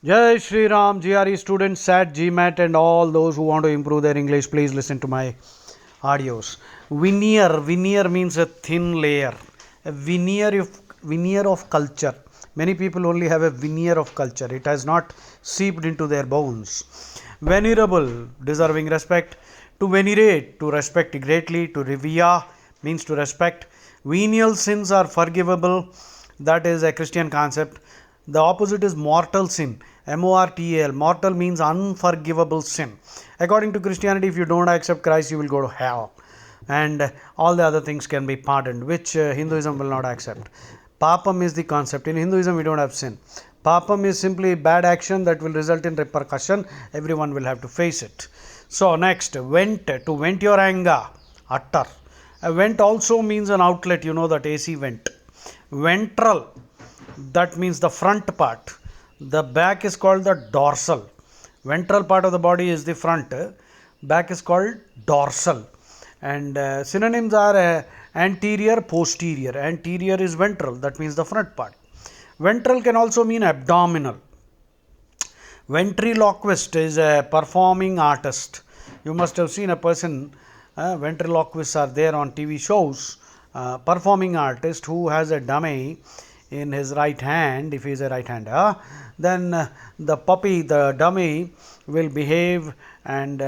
Jai Shri Ram, GRE students, SAT, GMAT, and all those who want to improve their English, please listen to my audios. Veneer means a thin layer, a veneer of culture. Many people only have a veneer of culture, it has not seeped into their bones. Venerable, deserving respect. To venerate, to respect greatly. To revere means to respect. Venial sins are forgivable, that is a Christian concept. The opposite is mortal sin, mortal. Mortal means unforgivable sin. According to Christianity, if you don't accept Christ, you will go to hell, and all the other things can be pardoned, which Hinduism will not accept. Papam is the concept. In Hinduism, we don't have sin. Papam is simply bad action that will result in repercussion. Everyone will have to face it. So next, vent, to vent your anger, utter. A vent also means an outlet, you know, that AC vent. Ventral, that means the front part. The back is called the dorsal. Ventral part of the body is the front, back is called dorsal. And synonyms are anterior, posterior. Anterior is ventral, that means the front part. Ventral can also mean abdominal. Ventriloquist is a performing artist. You must have seen a person, ventriloquists are there on TV shows. Performing artist who has a dummy in his right hand. If he is a right hander, then the dummy will behave and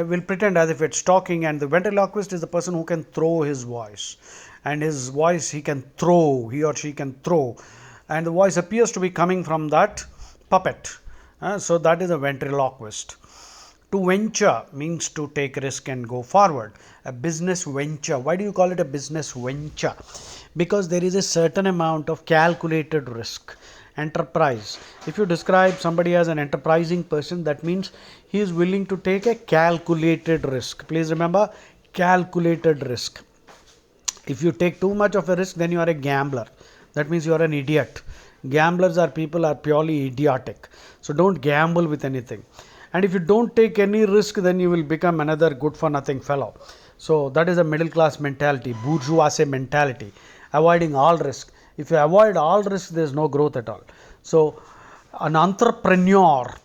will pretend as if it's talking, and the ventriloquist is the person who can throw his voice, and his voice he or she can throw, and the voice appears to be coming from that puppet. So that is a ventriloquist. To venture means to take risk and go forward. A business venture. Why do you call it a business venture? Because there is a certain amount of calculated risk. Enterprise. If you describe somebody as an enterprising person, that means he is willing to take a calculated risk. Please remember, calculated risk. If you take too much of a risk, then you are a gambler. That means you are an idiot. Gamblers are people are purely idiotic. So don't gamble with anything. And if you don't take any risk, then you will become another good for nothing fellow. So that is a middle class mentality, bourgeoisie mentality, avoiding all risk. If you avoid all risk, there is no growth at all. So an entrepreneur,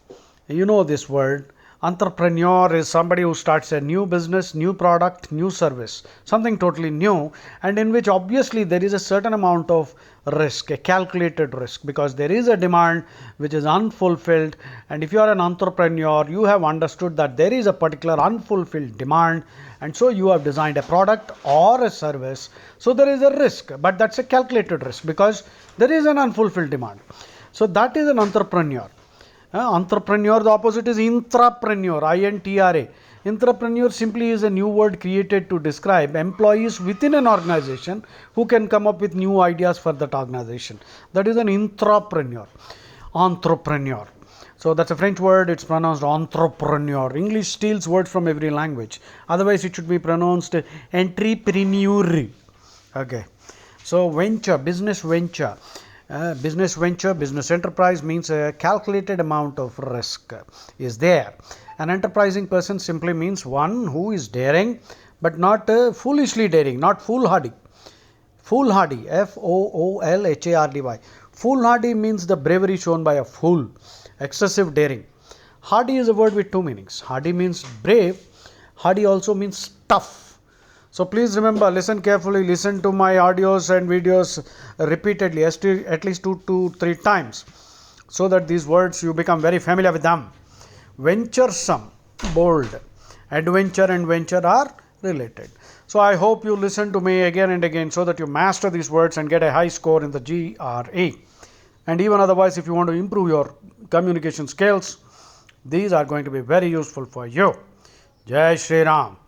you know this word. Entrepreneur is somebody who starts a new business, new product, new service, something totally new, and in which obviously there is a certain amount of risk, a calculated risk, because there is a demand which is unfulfilled. And if you are an entrepreneur, you have understood that there is a particular unfulfilled demand, and so you have designed a product or a service. So there is a risk, but that's a calculated risk because there is an unfulfilled demand. So that is an entrepreneur. Entrepreneur, the opposite is intrapreneur, I-N-T-R-A. Intrapreneur simply is a new word created to describe employees within an organization who can come up with new ideas for that organization. That is an intrapreneur. Entrepreneur. So that's a French word, it's pronounced entrepreneur. English steals words from every language. Otherwise it should be pronounced entrepreneur. Okay. So venture, business venture. Business venture, business enterprise means a calculated amount of risk is there. An enterprising person simply means one who is daring, but not foolishly daring, not foolhardy. Foolhardy, F-O-O-L-H-A-R-D-Y. Foolhardy means the bravery shown by a fool, excessive daring. Hardy is a word with two meanings. Hardy means brave, hardy also means tough. So please remember, listen carefully, listen to my audios and videos repeatedly, at least 2 to 3 times, so that these words you become very familiar with them. Venturesome, bold. Adventure and venture are related. So I hope you listen to me again and again so that you master these words and get a high score in the GRE. And even otherwise, if you want to improve your communication skills, these are going to be very useful for you. Jai Shri Ram.